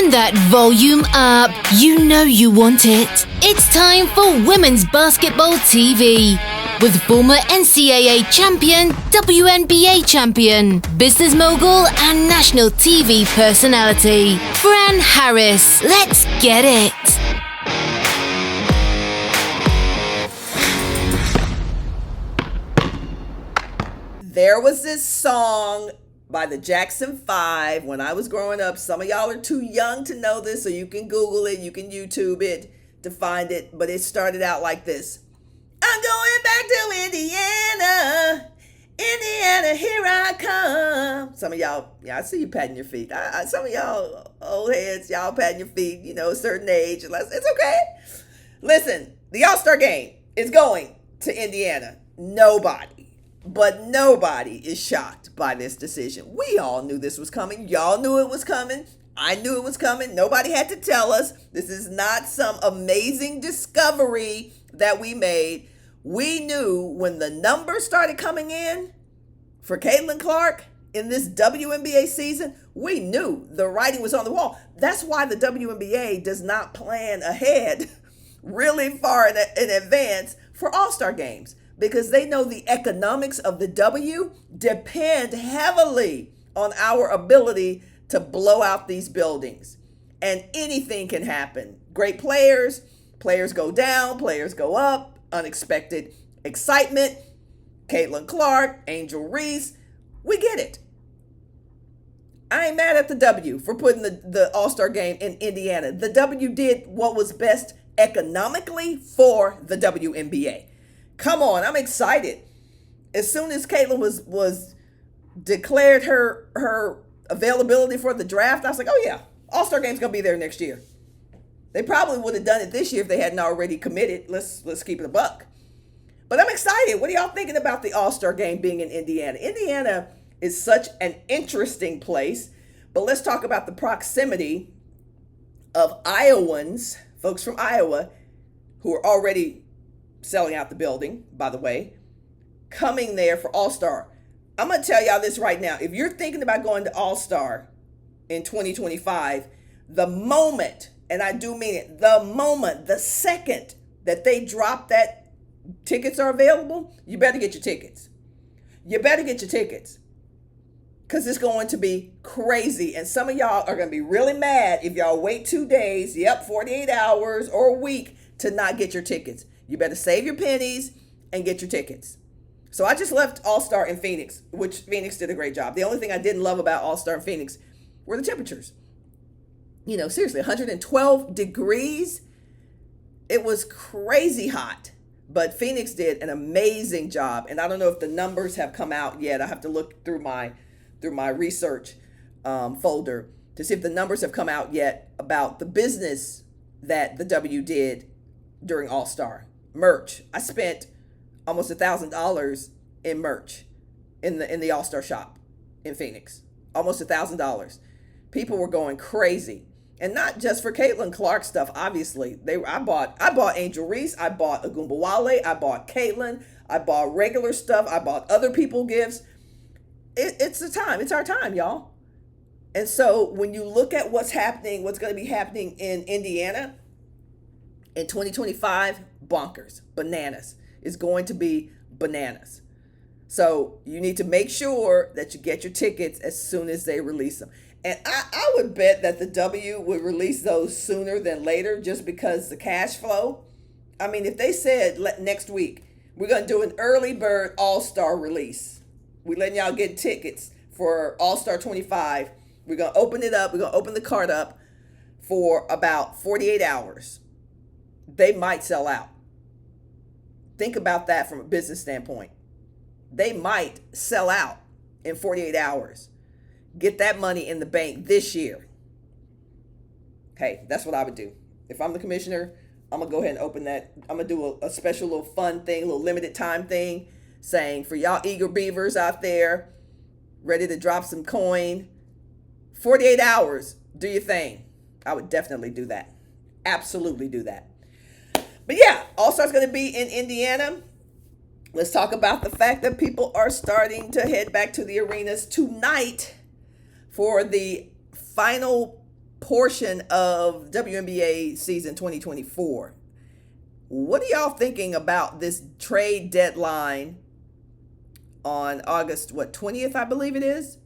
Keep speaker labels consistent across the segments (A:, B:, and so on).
A: Turn that volume up. You know you want it. It's time for Women's Basketball TV with former NCAA champion, WNBA champion, business mogul, and national TV personality, Fran Harris. Let's get it.
B: There was this song by the Jackson 5 when I was growing up. Some of y'all are too young to know this, so you can Google it, you can YouTube it to find it. But it started out like this. I'm going back to Indiana. Indiana, here I come. Some of y'all, I see you patting your feet. Some of y'all old heads, y'all patting your feet, a certain age. It's okay. Listen, the All Star game is going to Indiana. Nobody is shocked by this decision. We all knew this was coming. Y'all knew it was coming. I knew it was coming. Nobody had to tell us. This is not some amazing discovery that we made. We knew when the numbers started coming in for Caitlin Clark in this WNBA season, we knew the writing was on the wall. That's why the WNBA does not plan ahead really far in advance for All-Star games, because they know the economics of the W depend heavily on our ability to blow out these buildings. And anything can happen. Great players go down, players go up, unexpected excitement. Caitlin Clark, Angel Reese, we get it. I ain't mad at the W for putting the All-Star game in Indiana. The W did what was best economically for the WNBA. Come on, I'm excited. As soon as Caitlin was declared her availability for the draft, I was like, oh yeah, All-Star game's gonna be there next year. They probably would have done it this year if they hadn't already committed. Let's keep it a buck. But I'm excited. What are y'all thinking about the All-Star game being in Indiana? Indiana is such an interesting place, but let's talk about the proximity of Iowans, folks from Iowa, who are already selling out the building, by the way, coming there for All-Star. I'm going to tell y'all this right now. If you're thinking about going to All-Star in 2025, the moment, and I do mean it, the second that they drop that tickets are available, you better get your tickets. You better get your tickets, because it's going to be crazy. And some of y'all are going to be really mad if y'all wait 2 days, 48 hours or a week to not get your tickets. You better save your pennies and get your tickets. So I just left All-Star in Phoenix, which Phoenix did a great job. The only thing I didn't love about All-Star in Phoenix were the temperatures. Seriously, 112 degrees. It was crazy hot. But Phoenix did an amazing job. And I don't know if the numbers have come out yet. I have to look through my research folder to see if the numbers have come out yet about the business that the W did during All-Star. Merch. I spent almost $1,000 in merch in the All-Star shop in Phoenix. Almost $1,000. People were going crazy. And not just for Caitlin Clark stuff, obviously. I bought Angel Reese, I bought Agumbawale, I bought Caitlin, I bought regular stuff, I bought other people gifts. It's the time. It's our time, y'all. And so when you look at what's going to be happening in Indiana in 2025, bonkers, bananas. It's going to be bananas. So you need to make sure that you get your tickets as soon as they release them. And I would bet that the W would release those sooner than later, just because the cash flow. I mean, if they said next week, we're going to do an early bird All-Star release. We're letting y'all get tickets for All-Star 25. We're going to open it up. We're going to open the card up for about 48 hours. They might sell out. Think about that from a business standpoint. They might sell out in 48 hours. Get that money in the bank this year. Hey, that's what I would do. If I'm the commissioner, I'm going to go ahead and open that. I'm going to do a special little fun thing, a little limited time thing, saying for y'all eager beavers out there, ready to drop some coin, 48 hours, do your thing. I would definitely do that. Absolutely do that. But yeah, All-Star's going to be in Indiana. Let's talk about the fact that people are starting to head back to the arenas tonight for the final portion of WNBA season 2024. What are y'all thinking about this trade deadline on August, 20th, I believe it is?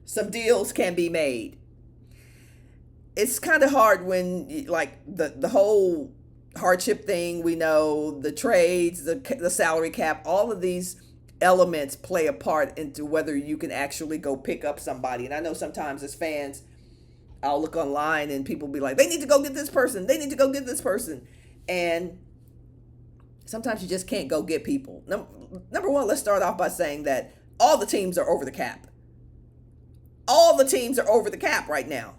B: Some deals can be made. It's kind of hard when, like, the whole hardship thing, we know, the trades, the salary cap, all of these elements play a part into whether you can actually go pick up somebody. And I know sometimes as fans, I'll look online and people be like, they need to go get this person. They need to go get this person. And sometimes you just can't go get people. Number one, let's start off by saying that all the teams are over the cap. All the teams are over the cap right now.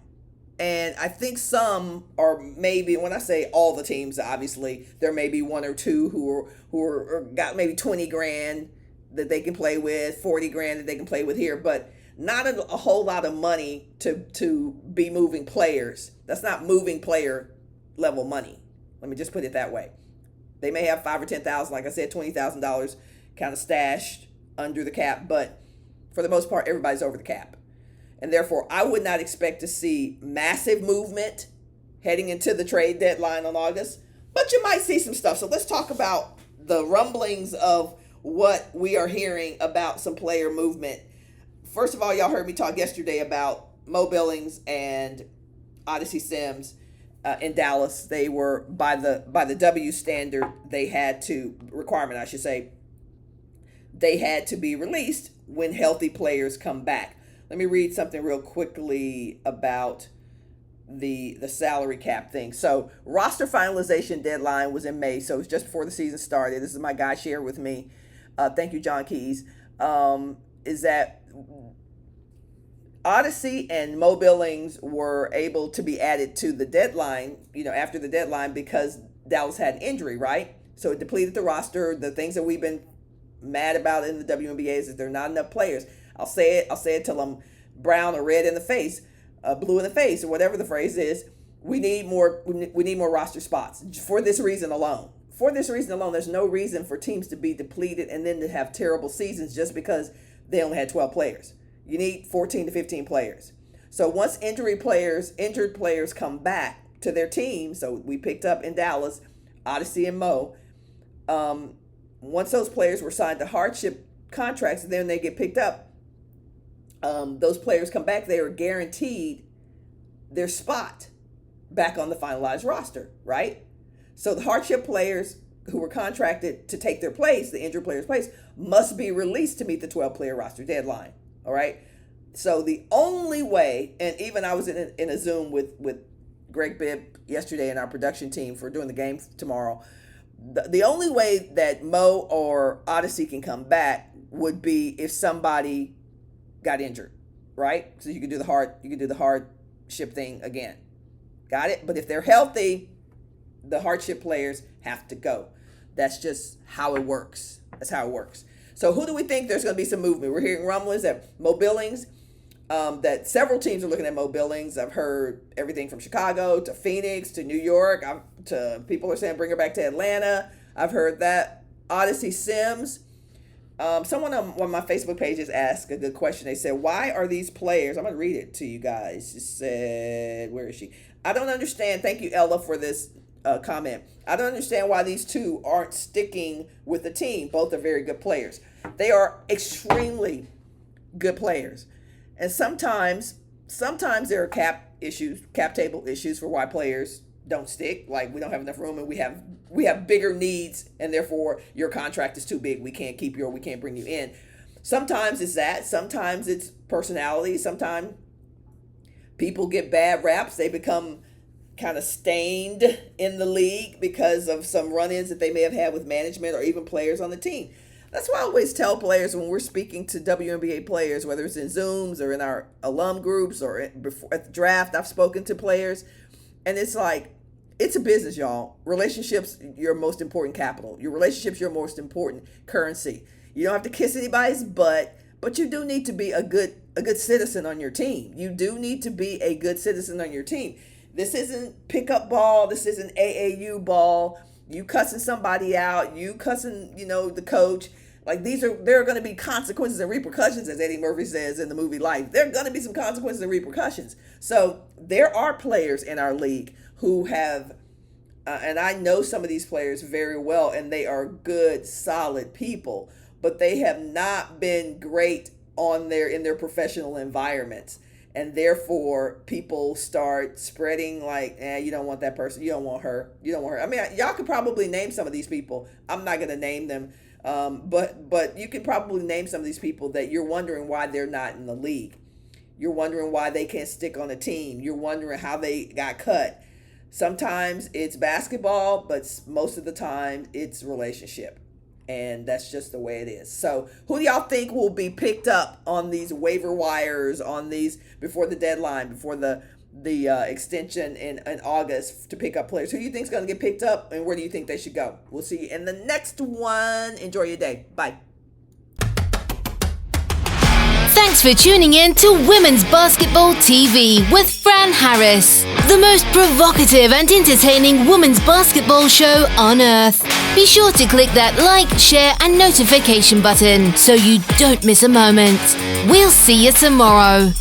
B: And I think some are, maybe, when I say all the teams, obviously, there may be one or two who are got maybe 20 grand that they can play with, 40 grand that they can play with here, but not a whole lot of money to be moving players. That's not moving player level money. Let me just put it that way. They may have $5,000 or $10,000, like I said, $20,000 kind of stashed under the cap, but for the most part, everybody's over the cap. And therefore, I would not expect to see massive movement heading into the trade deadline on August, but you might see some stuff. So let's talk about the rumblings of what we are hearing about some player movement. First of all, y'all heard me talk yesterday about Mo Billings and Odyssey Sims in Dallas. They were, by the W standard, they had to be released when healthy players come back. Let me read something real quickly about the salary cap thing. So roster finalization deadline was in May, so it was just before the season started. This is my guy shared with me. Thank you, John Keys. Is that Odyssey and Mo Billings were able to be added to the deadline, after the deadline, because Dallas had an injury, right? So it depleted the roster. The things that we've been mad about in the WNBA is that there are not enough players. I'll say it till I'm brown or red in the face, blue in the face, or whatever the phrase is. We need more roster spots for this reason alone. For this reason alone, there's no reason for teams to be depleted and then to have terrible seasons just because they only had 12 players. You need 14 to 15 players. So once injured players come back to their team, so we picked up in Dallas, Odyssey and Mo, once those players were signed to hardship contracts, then they get picked up. Those players come back, they are guaranteed their spot back on the finalized roster, right? So the hardship players who were contracted to take their place, the injured player's place, must be released to meet the 12-player roster deadline, all right? So the only way, and even I was in a Zoom with Greg Bibb yesterday and our production team for doing the game tomorrow, the only way that Mo or Odyssey can come back would be if somebody got injured, right? So you can do the hardship thing again. Got it? But if they're healthy, the hardship players have to go. That's just how it works. That's how it works. So who do we think there's going to be some movement? We're hearing rumblings that Mo Billings, that several teams are looking at Mo Billings. I've heard everything from Chicago to Phoenix to New York. To people are saying bring her back to Atlanta. I've heard that. Odyssey Sims. Someone on one of my Facebook pages asked a good question. They said, why are these players, I'm going to read it to you guys. She said, where is she? I don't understand. Thank you, Ella, for this comment. I don't understand why these two aren't sticking with the team. Both are very good players. They are extremely good players. And sometimes there are cap table issues for why players don't stick. Like we don't have enough room and we have bigger needs and therefore your contract is too big. We can't keep you or we can't bring you in. Sometimes it's that. Sometimes it's personality. Sometimes people get bad raps. They become kind of stained in the league because of some run-ins that they may have had with management or even players on the team. That's why I always tell players when we're speaking to WNBA players, whether it's in Zooms or in our alum groups or at the draft, I've spoken to players, and it's like, it's a business, y'all. Relationships, your most important capital. Your relationships, your most important currency. You don't have to kiss anybody's butt, but you do need to be a good citizen on your team. You do need to be a good citizen on your team. This isn't pickup ball. This isn't AAU ball. You cussing somebody out. You cussing, the coach. Like there are going to be consequences and repercussions, as Eddie Murphy says in the movie Life. There are going to be some consequences and repercussions. So there are players in our league who have, and I know some of these players very well, and they are good, solid people, but they have not been great in their professional environments. And therefore, people start spreading like, you don't want that person. You don't want her. You don't want her. I mean, y'all could probably name some of these people. I'm not going to name them. But you could probably name some of these people that you're wondering why they're not in the league. You're wondering why they can't stick on a team. You're wondering how they got cut. Sometimes it's basketball, but most of the time it's relationship. And that's just the way it is. So who do y'all think will be picked up on these waiver wires, on these before the deadline, before the extension in August to pick up players? Who do you think is going to get picked up, and where do you think they should go? We'll see you in the next one. Enjoy your day. Bye.
A: Thanks for tuning in to Women's Basketball TV with Fran Harris, the most provocative and entertaining women's basketball show on earth. Be sure to click that like, share, and notification button so you don't miss a moment. We'll see you tomorrow.